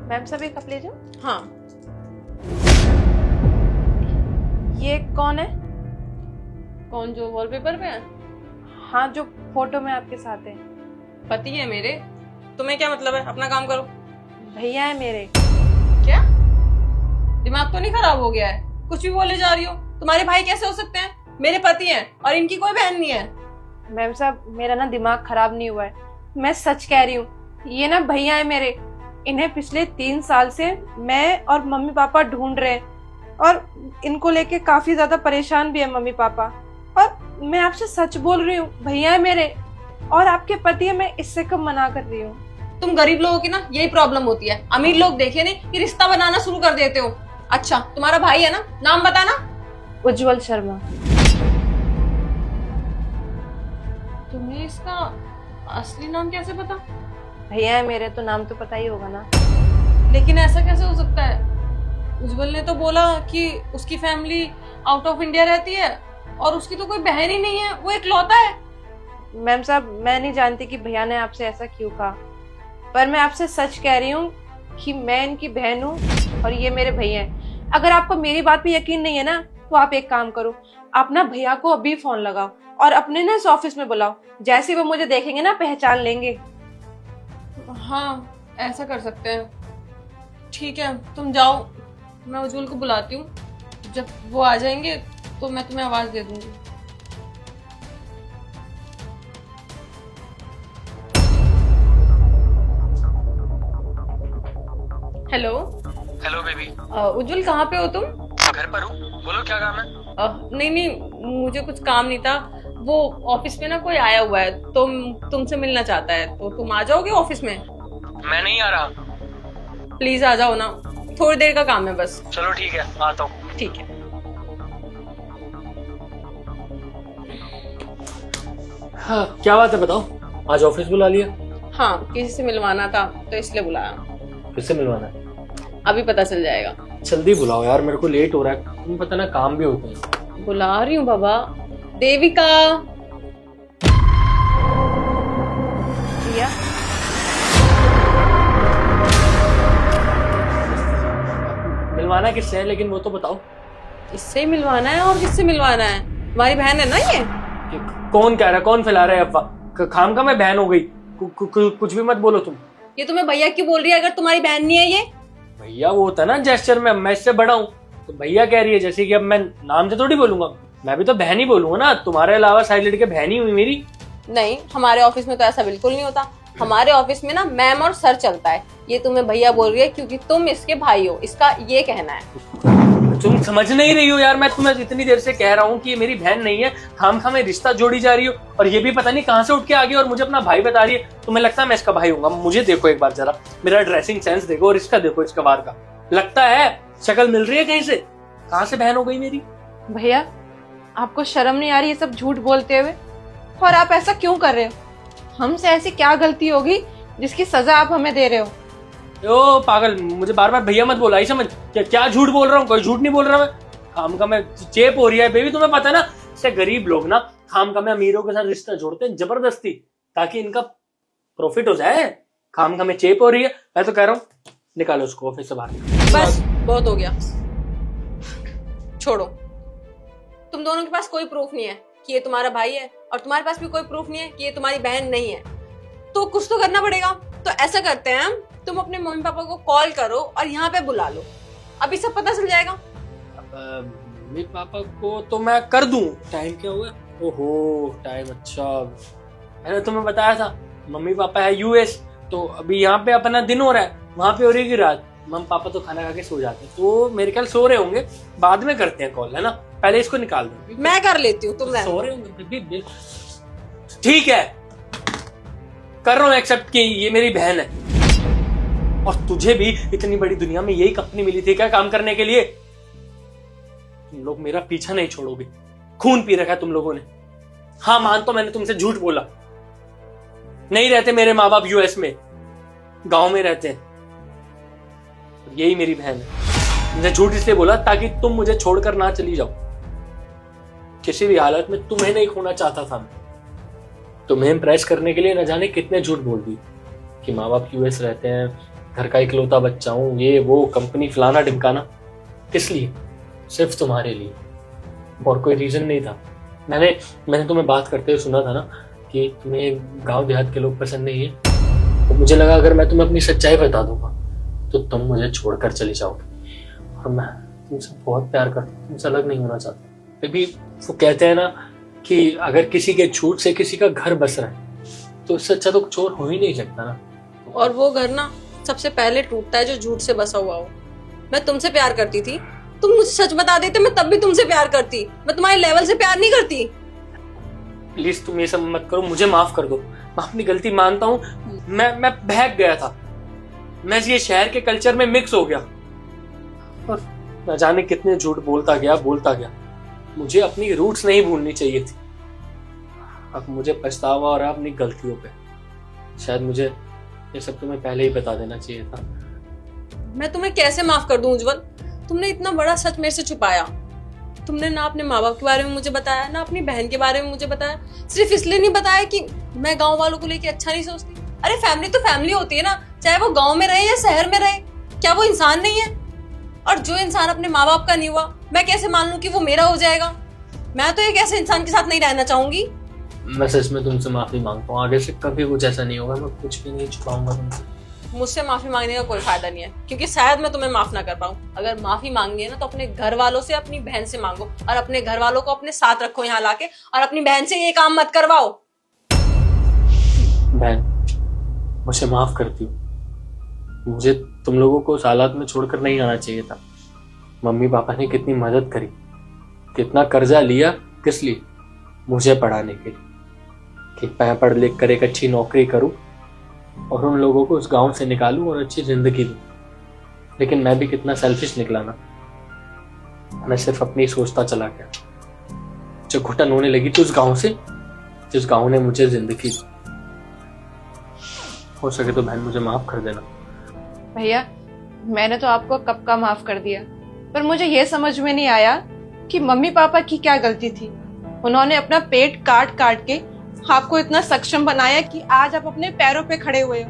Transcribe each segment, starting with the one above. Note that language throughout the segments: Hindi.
मैम सब एक कप ले जाओ। हाँ। ये कौन है? कौन, जो वॉलपेपर पे है? हाँ, जो फोटो में आपके साथ है। पति है मेरे। तुम्हें क्या मतलब है? अपना काम करो। भैया है मेरे। क्या दिमाग तो नहीं खराब हो गया है? कुछ भी बोले जा रही हो। तुम्हारे भाई कैसे हो सकते हैं? मेरे पति हैं और इनकी कोई बहन नहीं है। मैम साहब मेरा ना दिमाग खराब नहीं हुआ है, मैं सच कह रही हूँ। ये ना भैया है मेरे। इन्हें पिछले 3 साल से मैं और मम्मी पापा ढूंढ रहे हैं और इनको लेके काफी ज्यादा परेशान भी है मम्मी पापा। और मैं आपसे सच बोल रही हूँ, भैया है मेरे और आपके पति है, मैं इससे कब मना कर रही हूँ। तुम गरीब लोगों की ना यही प्रॉब्लम होती है। अमीर लोग देखे नहीं कि रिश्ता बनाना शुरू कर देते हो। अच्छा तुम्हारा भाई है ना, नाम बताना। उज्जवल शर्मा। तुम्हें इसका असली नाम कैसे पता? भैया है मेरे तो नाम तो पता ही होगा ना। लेकिन ऐसा कैसे हो सकता है? उज्जवल ने तो बोला कि उसकी फैमिली आउट ऑफ इंडिया रहती है और उसकी तो कोई बहन ही नहीं है, वो इकलौता है। मैम साहब मैं नहीं जानती कि भैया ने आपसे ऐसा क्यों कहा, पर मैं आपसे सच कह रही हूँ कि मैं इनकी बहन हूँ और ये मेरे भैया हैं। अगर आपको मेरी बात पे यकीन नहीं है ना, तो आप एक काम करो, आप ना भैया को अभी फोन लगाओ और अपने ना इस ऑफिस में बुलाओ। जैसे वो मुझे देखेंगे ना पहचान लेंगे। हाँ ऐसा कर सकते हैं। ठीक है तुम जाओ, मैं उज्जवल को बुलाती हूँ। जब वो आ जाएंगे तो मैं तुम्हें आवाज दे दूंगी। हेलो। Hello baby. उज्जवल कहाँ पे हो तुम? घर पर हूँ, बोलो क्या काम है? नहीं नहीं, मुझे कुछ काम नहीं था। वो ऑफिस में ना कोई आया हुआ है तो तुमसे मिलना चाहता है, तो तुम आ जाओगे ऑफिस में? मैं नहीं आ रहा। प्लीज आ जाओ ना, थोड़ी देर का काम है बस। चलो ठीक है, आता हूँ। ठीक है। हाँ क्या बात है बताओ, आज ऑफिस बुला लिया? हाँ किसी से मिलवाना था तो इसलिए बुलाया। किससे मिलवाना है? अभी पता चल जाएगा। जल्दी बुलाओ यार, मेरे को लेट हो रहा है। तुम्हें पता ना काम भी होते हैं। बुला रही हूँ बाबा। देविका। भैया मिलवाना किससे है लेकिन वो तो बताओ। इससे ही मिलवाना है और किससे मिलवाना है? तुम्हारी बहन है ना ये? कौन कह रहा है, कौन फैला रहा है अफवाह? खाम का मैं बहन हो गई। कुछ भी मत बोलो तुम। ये तुम्हें भैया क्यों बोल रही है अगर तुम्हारी बहन नहीं है ये? भैया वो होता है ना जेस्चर में, मैं इससे बड़ा हूँ तो भैया कह रही है, जैसे कि अब मैं नाम से थोड़ी बोलूंगा, मैं भी तो बहन ही बोलूंगा ना। तुम्हारे अलावा साइड लड़के बहन ही हुई मेरी। नहीं हमारे ऑफिस में तो ऐसा बिल्कुल नहीं होता। हमारे ऑफिस में ना मैम और सर चलता है। ये तुम्हें भैया बोल रही है क्योंकि तुम इसके भाई हो, इसका ये कहना है। तुम समझ नहीं रही हो यार, मैं तुम्हें इतनी देर से कह रहा हूँ कि ये मेरी बहन नहीं है। खाम में रिश्ता जोड़ी जा रही हो और ये भी पता नहीं कहाँ से उठ के आ गई और मुझे अपना भाई बता रही है। तुम्हें लगता है मैं इसका भाई हूँ? मुझे देखो एक बार जरा, मेरा ड्रेसिंग सेंस देखो और इसका देखो, इसका बाहर का। लगता है शक्ल मिल रही है कहीं से? कहाँ से बहन हो गई मेरी? भैया आपको शर्म नहीं आ रही ये सब झूठ बोलते हुए? और आप ऐसा क्यों कर रहे हो? हमसे ऐसी क्या गलती होगी जिसकी सजा आप हमें दे रहे हो? ओ पागल, मुझे बार बार भैया मत बोला ही समझ। क्या झूठ बोल रहा हूँ? कोई झूठ नहीं बोल रहा मैं। खाम का मैं चेप हो रही है बेबी, तुम्हें पता है ना, इससे गरीब लोग ना खाम का मैं अमीरों के साथ रिश्ता जोड़ते हैं जबरदस्ती, ताकि इनका प्रॉफिट हो जाए। खाम का मैं चेप हो रही है। मैं तो कह रहा हूँ निकालो उसको ऑफिस से बाहर। बस बहुत हो गया, छोड़ो। तुम दोनों के पास कोई प्रूफ नहीं है कि ये तुम्हारा भाई है और तुम्हारे पास भी कोई प्रूफ नहीं है कि ये तुम्हारी बहन नहीं है, तो कुछ तो करना पड़ेगा। तो ऐसा करते हैं, तुम अपने मम्मी पापा को कॉल करो और यहाँ पे बुला लो, अभी सब पता चल जाएगा। मम्मी पापा को तो मैं कर दूं। टाइम क्या हुआ? ओहो टाइम, अच्छा मैंने तुम्हें बताया था मम्मी पापा है यूएस, तो अभी यहाँ पे अपना दिन हो रहा है, वहां पे हो रही है रात। मम्मी पापा तो खाना खा के सो जाते हैं, तो मेरे ख्याल सो रहे होंगे। बाद में करते हैं कॉल, है ना? पहले इसको निकाल दो। मैं कर लेती हूँ, तुम सो रहे होंगे। ठीक है, कर रहा हूँ एक्सेप्ट कि ये मेरी बहन है। और तुझे भी इतनी बड़ी दुनिया में यही कंपनी मिली थी क्या काम करने के लिए? तुम लोग मेरा पीछा नहीं छोड़ोगे। खून पी रखा है तुम लोगों ने। हाँ मानता मैंने तुमसे झूठ बोला। नहीं रहते मेरे माँ बाप यूएस में, गांव में रहते हैं। यही मेरी बहन है। मुझे झूठ इसलिए बोला ताकि तुम मुझे छोड़कर ना चली जाओ। किसी भी हालत में तुम्हें नहीं खोना चाहता था मैं। तुम्हें इम्प्रेस करने के लिए न जाने कितने झूठ बोल दिए कि माँ बाप यूएस रहते हैं, घर का इकलौता बच्चा हूँ, ये वो कंपनी फलाना ढिमकाना। किस लिए? सिर्फ तुम्हारे लिए, और कोई रीजन नहीं था। मैंने तुम्हें बात करते हुए सुना था ना कि तुम्हें गांव देहात के लोग पसंद नहीं है, तो मुझे लगा अगर मैं तुम्हें अपनी सच्चाई बता दूंगा तो तुम मुझे छोड़कर चली जाओगे। और मैं तुमसे बहुत प्यार करता हूँ, तुमसे अलग नहीं होना चाहता। फिर भी वो कहते हैं ना कि अगर किसी के झूठ से किसी का घर बस रहा है तो इससे अच्छा तो कुछ और हो ही नहीं सकता ना। और वो घर ना सबसे पहले टूटता है जो झूठ से बसा हुआ हो। मैं तुमसे प्यार करती थी, तुम मुझे सच बता देते, मैं तब भी तुमसे प्यार करती। मैं तुम्हारे लेवल से प्यार नहीं करती। प्लीज तुम ये सब मत करो, मुझे माफ कर दो। मैं अपनी गलती मानता हूँ। मैं बहक गया था, मैं ये शहर के कल्चर में मिक्स हो गया और न जाने कितने झूठ बोलता गया। मुझे अपनी रूट्स नहीं भूलनी चाहिए थी। अब मुझे पछतावा हो रहा है अपनी गलतियों पे। शायद मुझे ये सब तुम्हें पहले ही बता देना चाहिए था। मैं तुम्हें कैसे माफ कर दूं उज्जवल? तुमने इतना बड़ा सच मेरे से छुपाया। तुमने ना अपने माँ बाप के बारे में मुझे बताया, ना अपनी बहन के बारे में मुझे बताया। सिर्फ इसलिए नहीं बताया कि मैं गांव वालों को लेके अच्छा नहीं सोचती। अरे फैमिली तो फैमिली होती है ना, चाहे वो गांव में रहे या शहर में रहे। क्या वो इंसान नहीं है? और जो इंसान अपने माँ बाप का नहीं हुआ, मैं कैसे मान लूं कि वो मेरा हो जाएगा? मैं तो एक ऐसे इंसान के साथ नहीं रहना चाहूंगी। मैं सच में तुमसे माफी मांगता हूँ। आगे से कभी कुछ ऐसा नहीं होगा। मैं कुछ भी नहीं छुपाऊंगा तुमसे। मुझसे माफी मांगने का कोई फायदा नहीं है, क्योंकि शायद मैं तुम्हें माफ ना कर पाऊं। अगर माफी मांगनी है ना तो अपने घर वालों से, अपनी बहन से मांगो, और अपने घर वालों को अपने साथ रखो यहाँ लाके, और अपनी बहन से ये काम मत करवाओ। बहन, मुझे माफ करती हूँ। मुझे तुम लोगों को उस हालात में छोड़कर नहीं आना चाहिए था। मम्मी पापा ने कितनी मदद करी, कितना कर्जा लिया, किस लिए? मुझे पढ़ाने के लिए, कि मैं पढ़ लिख कर एक अच्छी नौकरी करूं और उन लोगों को उस गांव से निकालूं और अच्छी जिंदगी दूं। लेकिन मैं भी कितना सेल्फिश निकला ना। मैं सिर्फ अपनी सोचता चला गया। जो घुटन होने लगी थी उस गांव से, जिस गांव ने मुझे जिंदगी दी। हो सके तो बहन मुझे माफ कर देना। भैया, मैंने तो आपको कब का माफ कर दिया, पर मुझे ये समझ में नहीं आया कि मम्मी पापा की क्या गलती थी। उन्होंने अपना पेट काट काट के आपको इतना सक्षम बनाया कि आज आप अपने पैरों पे खड़े हुए हो।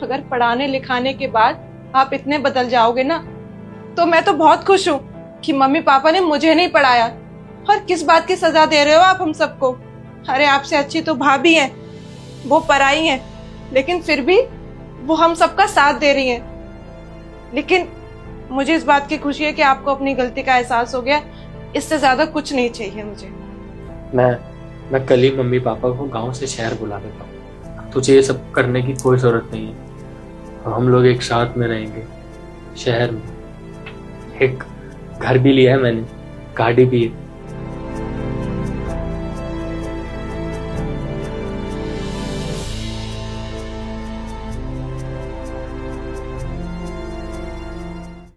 अगर पढ़ाने लिखाने के बाद आप इतने बदल जाओगे ना, तो मैं तो बहुत खुश हूँ कि मम्मी पापा ने मुझे नहीं पढ़ाया। और किस बात की सजा दे रहे हो आप हम सबको? अरे आपसे अच्छी तो भाभी है, वो पराई है, लेकिन फिर भी वो हम सबका साथ दे रही है। लेकिन मुझे इस बात की खुशी है कि आपको अपनी गलती का एहसास हो गया। इससे ज्यादा कुछ नहीं चाहिए मुझे। मैं कल ही मम्मी पापा को गांव से शहर बुला देता हूँ। तुझे ये सब करने की कोई जरूरत नहीं है। हम लोग एक साथ में रहेंगे शहर में। एक घर भी लिया है मैंने, गाड़ी भी है।